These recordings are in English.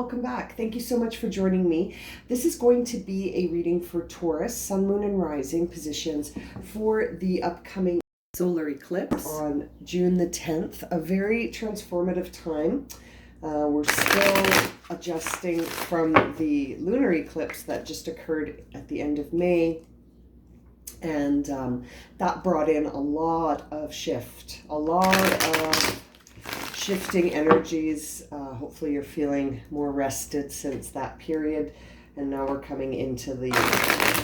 welcome back. Thank you so much for joining me. This is going to be a reading for Taurus, Sun, Moon, and Rising positions for the upcoming solar eclipse on June the 10th, a very transformative time. We're still adjusting from the lunar eclipse that just occurred at the end of May. And that brought in a lot of shift, a lot of shifting energies. Hopefully you're feeling more rested since that period. And now we're coming into the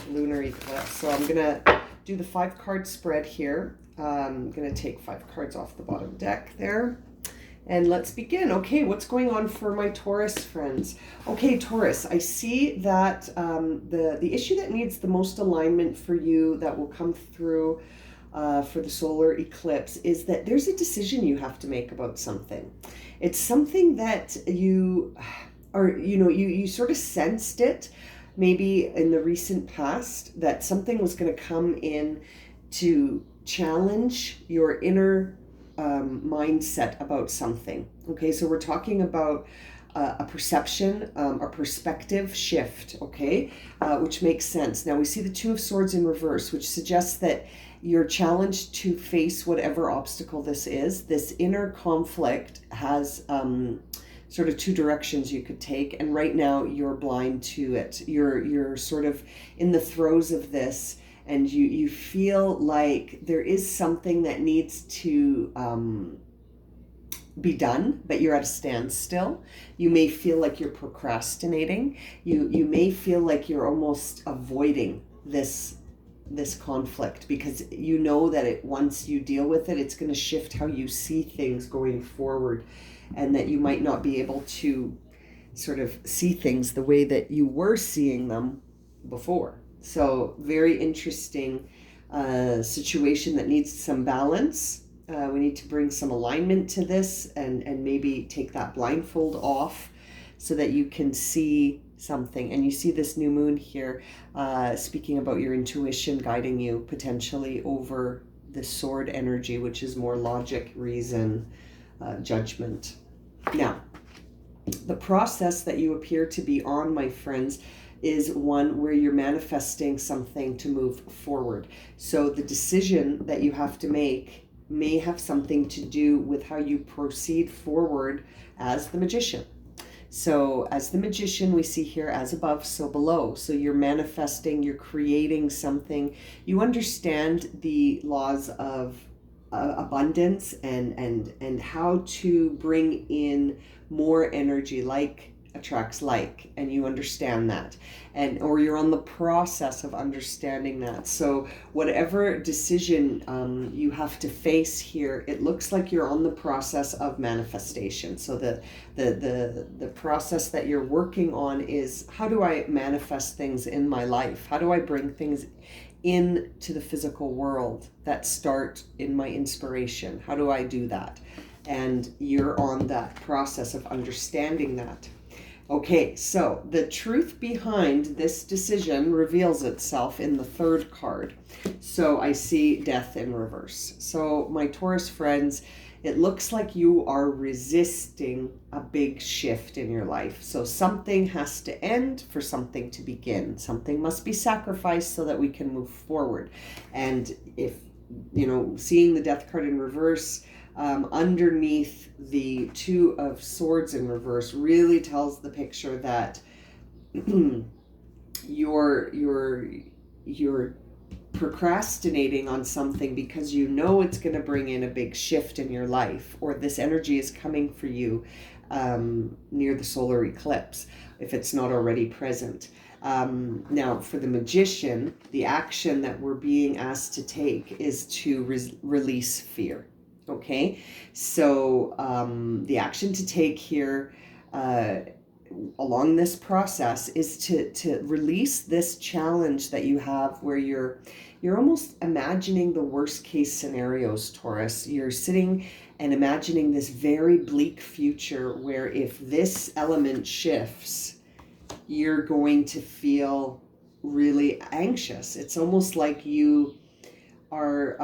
lunar eclipse. So I'm going to do the 5-card spread here. I'm going to take 5 cards off the bottom deck there. And let's begin. Okay, what's going on for my Taurus friends? Okay, Taurus, I see that the issue that needs the most alignment for you that will come through for the solar eclipse is that there's a decision you have to make about something. It's something that you sort of sensed it maybe in the recent past, that something was going to come in to challenge your inner mindset about something. Okay, so we're talking about a perception, a perspective shift, okay, which makes sense. Now we see the 2 of Swords in reverse, which suggests that you're challenged to face whatever obstacle this is. This inner conflict has sort of 2 directions you could take, and right now you're blind to it. You're sort of in the throes of this, and you feel like there is something that needs to be done, but you're at a standstill. You may feel like you're procrastinating. You may feel like you're almost avoiding this conflict, because you know that once you deal with it, it's going to shift how you see things going forward, and that you might not be able to sort of see things the way that you were seeing them before. So very interesting situation that needs some balance. We need to bring some alignment to this and maybe take that blindfold off so that you can see something. And you see this new moon here speaking about your intuition guiding you potentially over the sword energy, which is more logic, reason, judgment. Now, the process that you appear to be on, my friends, is one where you're manifesting something to move forward. So the decision that you have to make may have something to do with how you proceed forward as the magician. So as the magician, we see here, as above, so below. So you're manifesting, you're creating something. You understand the laws of abundance and how to bring in more energy, like attracts like, and you understand that, or you're on the process of understanding that. So whatever decision you have to face here, it looks like you're on the process of manifestation. So the process that you're working on is, how do I manifest things in my life? How do I bring things into the physical world that start in my inspiration? How do I do that? And you're on that process of understanding that. Okay, so the truth behind this decision reveals itself in the 3rd card. So I see Death in reverse. So my Taurus friends, it looks like you are resisting a big shift in your life. So something has to end for something to begin. Something must be sacrificed so that we can move forward. And if, seeing the Death card in reverse, underneath the 2 of Swords in reverse really tells the picture that you're procrastinating on something because you know it's going to bring in a big shift in your life, or this energy is coming for you near the solar eclipse, if it's not already present. Now, for the magician, the action that we're being asked to take is to release fear. Okay, so the action to take here along this process is to release this challenge that you have, where you're almost imagining the worst case scenarios, Taurus. You're sitting and imagining this very bleak future where if this element shifts, you're going to feel really anxious. It's almost like you are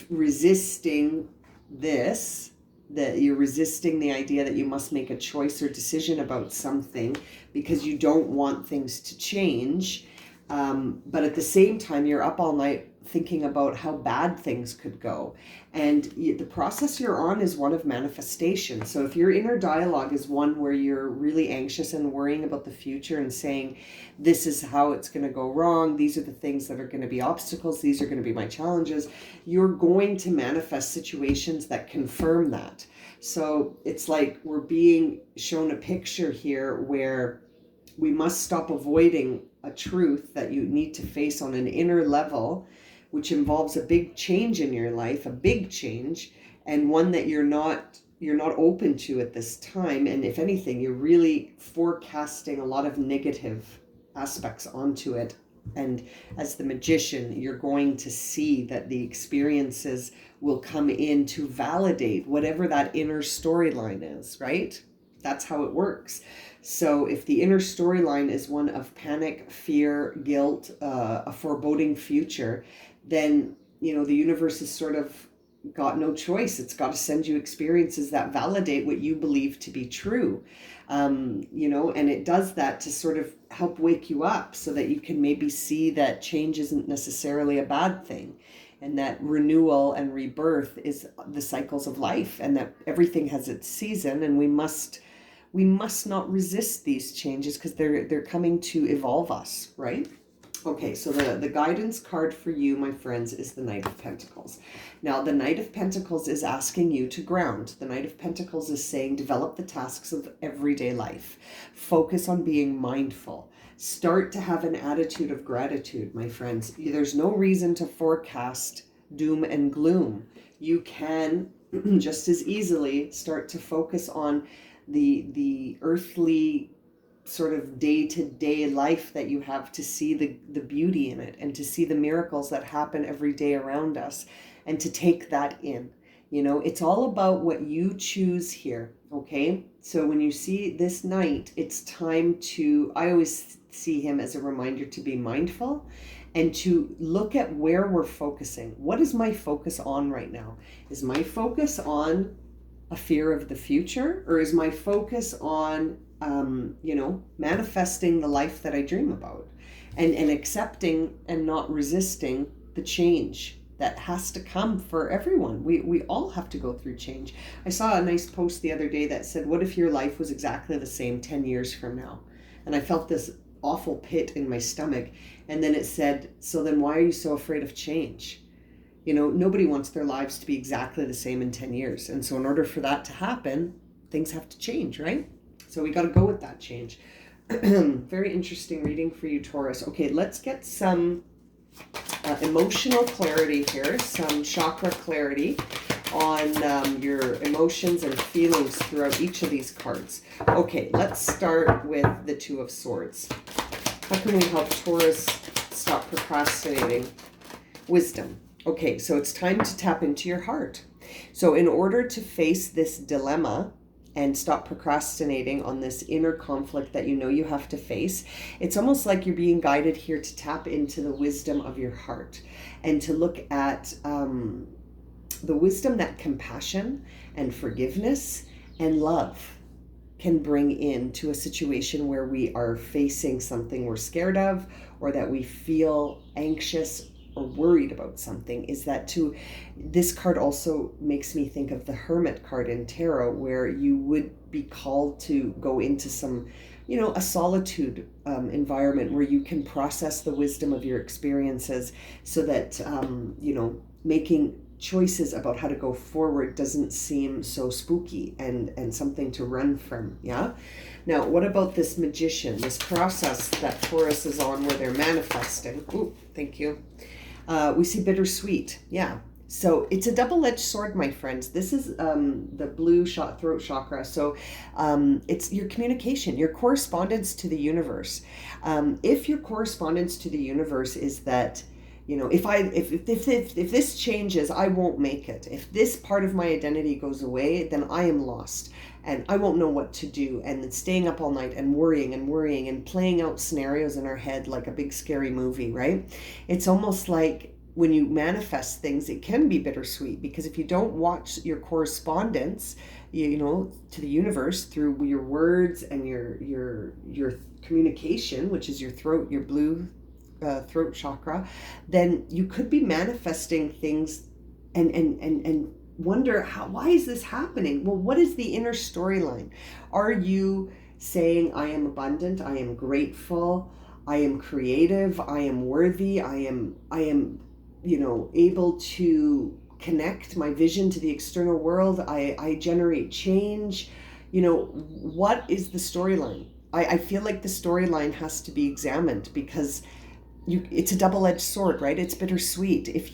resisting this that you're resisting the idea that you must make a choice or decision about something because you don't want things to change. But at the same time, you're up all night thinking about how bad things could go. And the process you're on is one of manifestation. So if your inner dialogue is one where you're really anxious and worrying about the future and saying, this is how it's going to go wrong, these are the things that are going to be obstacles, these are going to be my challenges, you're going to manifest situations that confirm that. So it's like we're being shown a picture here where we must stop avoiding a truth that you need to face on an inner level, which involves a big change in your life, a big change, and one that you're not open to at this time. And if anything, you're really forecasting a lot of negative aspects onto it. And as the magician, you're going to see that the experiences will come in to validate whatever that inner storyline is, right? That's how it works. So if the inner storyline is one of panic, fear, guilt, a foreboding future, then, you know, the universe has sort of got no choice. It's got to send you experiences that validate what you believe to be true. You know, and it does that to sort of help wake you up so that you can maybe see that change isn't necessarily a bad thing, and that renewal and rebirth is the cycles of life, and that everything has its season, and we must not resist these changes because they're coming to evolve us, right? Okay, so the guidance card for you, my friends, is the Knight of Pentacles. Now, the Knight of Pentacles is asking you to ground. The Knight of Pentacles is saying develop the tasks of everyday life. Focus on being mindful. Start to have an attitude of gratitude, my friends. There's no reason to forecast doom and gloom. You can just as easily start to focus on the earthly sort of day-to-day life that you have, to see the beauty in it and to see the miracles that happen every day around us and to take that in. You know, it's all about what you choose here, okay? So when you see this Knight, it's time to, I always see him as a reminder to be mindful and to look at where we're focusing. What is my focus on right now? Is my focus on a fear of the future, or is my focus on you know, manifesting the life that I dream about, and accepting and not resisting the change that has to come for everyone? We all have to go through change. I saw a nice post the other day that said, what if your life was exactly the same 10 years from now? And I felt this awful pit in my stomach. And then it said, so then why are you so afraid of change? You know, nobody wants their lives to be exactly the same in 10 years. And so in order for that to happen, things have to change, right? So we got to go with that change. Very interesting reading for you, Taurus. Okay, let's get some emotional clarity here, some chakra clarity on your emotions and feelings throughout each of these cards. Okay, let's start with the Two of Swords. How can we help Taurus stop procrastinating? Wisdom. Okay, so it's time to tap into your heart. So in order to face this dilemma and stop procrastinating on this inner conflict that you know you have to face, it's almost like you're being guided here to tap into the wisdom of your heart and to look at the wisdom that compassion and forgiveness and love can bring into a situation where we are facing something we're scared of, or that we feel anxious or worried about something. Is that this card also makes me think of the Hermit card in tarot, where you would be called to go into some, you know, a solitude environment where you can process the wisdom of your experiences, so that you know, making choices about how to go forward doesn't seem so spooky and something to run from. Yeah. Now, what about this Magician, this process that Taurus is on where they're manifesting? Ooh, thank you. We see bittersweet. Yeah. So it's a double-edged sword, my friends. This is the blue throat chakra. So it's your communication, your correspondence to the universe. If your correspondence to the universe is that, you know, if this changes, I won't make it. If this part of my identity goes away, then I am lost and I won't know what to do. And then staying up all night and worrying and playing out scenarios in our head like a big scary movie, right? It's almost like when you manifest things, it can be bittersweet, because if you don't watch your correspondence, you know, to the universe through your words and your communication, which is your throat, your blue throat chakra, then you could be manifesting things and wonder, why is this happening? Well, what is the inner storyline? Are you saying, I am abundant, I am grateful, I am creative, I am worthy, I am, you know, able to connect my vision to the external world, I generate change? You know, what is the storyline? I feel like the storyline has to be examined, because it's a double-edged sword, right? It's bittersweet. If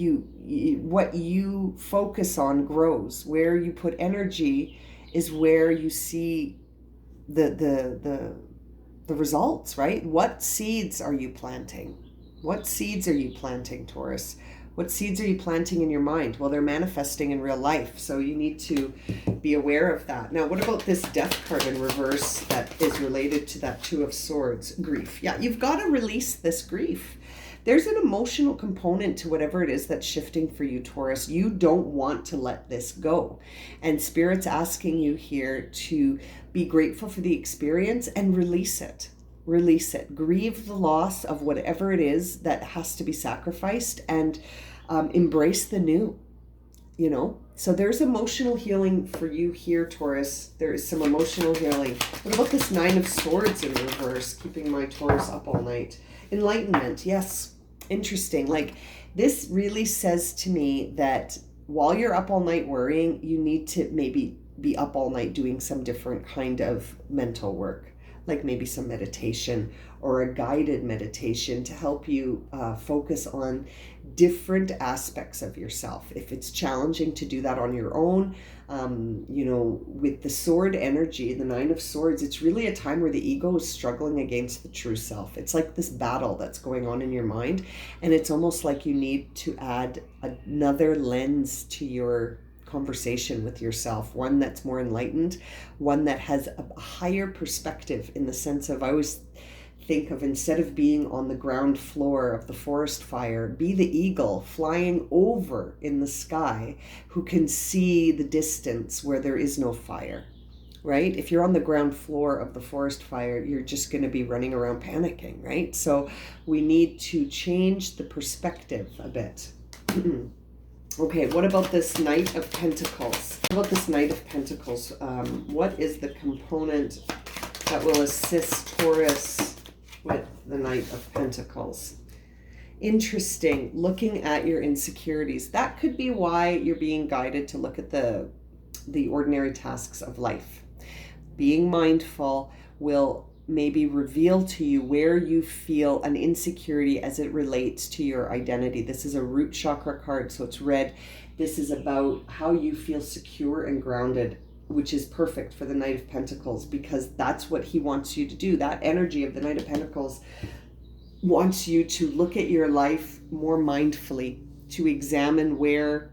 what you focus on grows. Where you put energy is where you see the results, right? What seeds are you planting? What seeds are you planting, Taurus? What seeds are you planting in your mind? Well, they're manifesting in real life, so you need to be aware of that. Now, what about this Death card in reverse that is related to that Two of Swords? Grief. Yeah, you've got to release this grief. There's an emotional component to whatever it is that's shifting for you, Taurus. You don't want to let this go. And Spirit's asking you here to be grateful for the experience and release it. Release it. Grieve the loss of whatever it is that has to be sacrificed, and embrace the new, you know? So there's emotional healing for you here, Taurus. There is some emotional healing. What about this Nine of Swords in reverse, keeping my Taurus up all night? Enlightenment, yes. Interesting. Like, this really says to me that while you're up all night worrying, you need to maybe be up all night doing some different kind of mental work, like maybe some meditation or a guided meditation to help you focus on different aspects of yourself. If it's challenging to do that on your own, you know, with the sword energy, the Nine of Swords, it's really a time where the ego is struggling against the true self. It's like this battle that's going on in your mind, and it's almost like you need to add another lens to your conversation with yourself, one that's more enlightened, one that has a higher perspective, in the sense of, I always think of, instead of being on the ground floor of the forest fire, be the eagle flying over in the sky, who can see the distance where there is no fire, right? If you're on the ground floor of the forest fire, you're just going to be running around panicking, right? So we need to change the perspective a bit. Okay, what about this Knight of Pentacles? What about this Knight of Pentacles? What is the component that will assist Taurus with the Knight of Pentacles? Interesting. Looking at your insecurities. That could be why you're being guided to look at the ordinary tasks of life. Being mindful will maybe reveal to you where you feel an insecurity as it relates to your identity. This is a root chakra card, so it's red. This is about how you feel secure and grounded, which is perfect for the Knight of Pentacles, because that's what he wants you to do. That energy of the Knight of Pentacles wants you to look at your life more mindfully, to examine where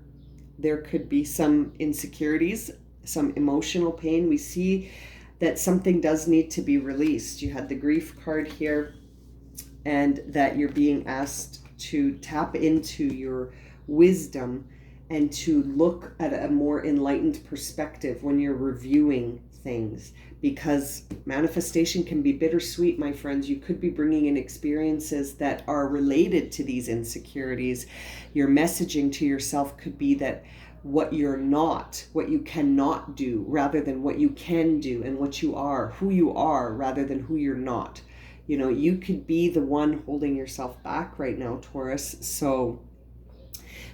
there could be some insecurities, some emotional pain. We see that something does need to be released. You had the grief card here, and that you're being asked to tap into your wisdom and to look at a more enlightened perspective when you're reviewing things, because manifestation can be bittersweet, my friends. You could be bringing in experiences that are related to these insecurities. Your messaging to yourself could be that what you're not, what you cannot do, rather than what you can do, and what you are, who you are, rather than who you're not. You know, you could be the one holding yourself back right now, Taurus. So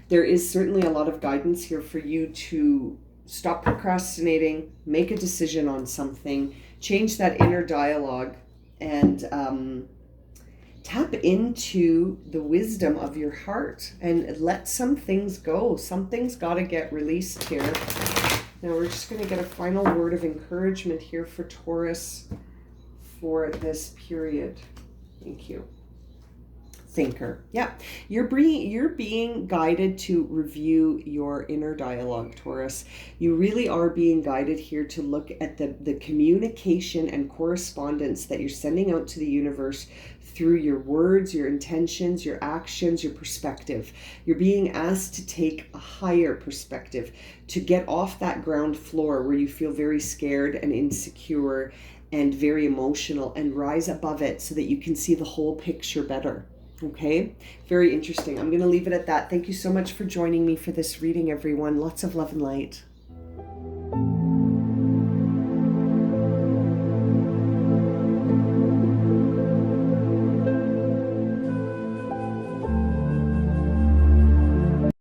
there is certainly a lot of guidance here for you to stop procrastinating, make a decision on something, change that inner dialogue, and tap into the wisdom of your heart and let some things go. Something's got to get released here. Now we're just going to get a final word of encouragement here for Taurus for this period. Thank you. Thinker. Yeah, you're being guided to review your inner dialogue, Taurus. You really are being guided here to look at the communication and correspondence that you're sending out to the universe through your words, your intentions, your actions, your perspective. You're being asked to take a higher perspective, to get off that ground floor where you feel very scared and insecure and very emotional, and rise above it so that you can see the whole picture better. Okay, very interesting. I'm going to leave it at that. Thank you so much for joining me for this reading, everyone. Lots of love and light.